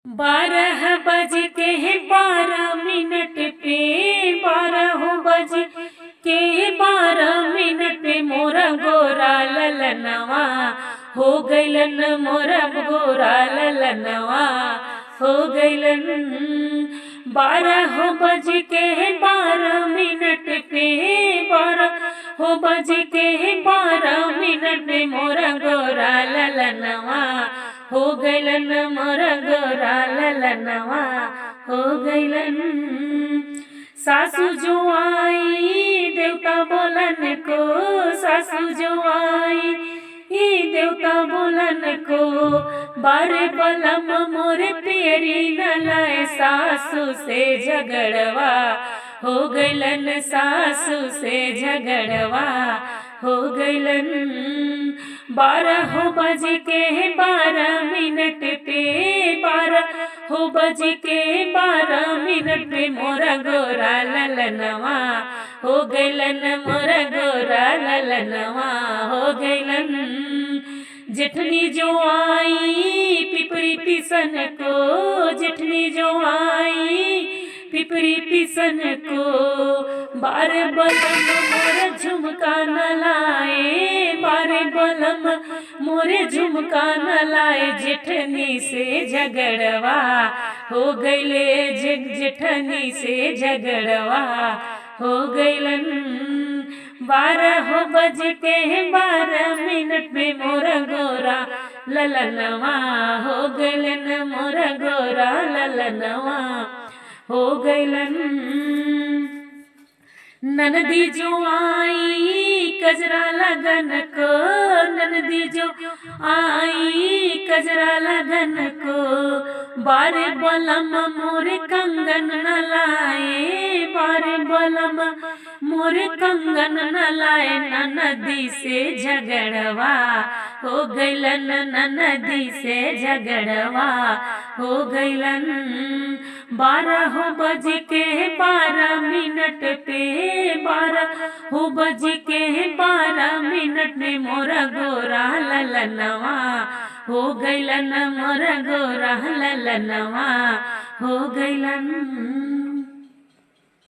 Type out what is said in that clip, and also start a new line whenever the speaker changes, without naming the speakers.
12 बज के 12 मिनट पे 12 बज के 12 मिनट पे मोरा गोरा ललनवा हो गइलन। मोरा गोरा ललनवा हो गइलन। 12 बज के 12 मिनट पे 12 बज के 12 मिनट पे मोरा गोरा ललनवा हो गइलन। मोरा गोरा ललनवा हो गइलन। सासू जो आई देवता बोलन को, सासू जो आई देवता बोलन को, बारे बलम मोरे पेरी न लाए। सासू से झगड़वा हो गइलन। सासू से झगड़वा हो गइलन। 12 बज के 12 मिनट पे 12 बज के 12 मिनट पे मोरा गोरा ललनवा हो गइलन। मोरा गोरा ललनवा हो गइलन। जेठनी जो आई पिपरी पिसन को, जेठनी जो आई पिपरी पिसन को, बारे बलम मोरे झुमका न लाए। बारे बलम मोरे झुमका न लाए। जेठनी से झगड़वा हो गइले। जेठनी से झगड़वा हो गइलन। 12 बज के 12 मिनट पे मोरा गोरा ललनवा हो गइलन। मोरा गोरा ललनवा हो गइलन। ननदी जो आई कजरा लगन को, ननदी जो आई कजरा लगन को, बारे बलम मोरे कंगन न लाए। बारे बलम मोरे कंगन न लाए। ननदी से झगड़वा हो गइलन। ननदी से झगड़वा हो गइलन। 12 बज के 12 मिनट पे 12 बज के 12 मिनट में मोरा गोरा ललनवा हो गइलन। मोरा गोरा ललनवा हो गइलन।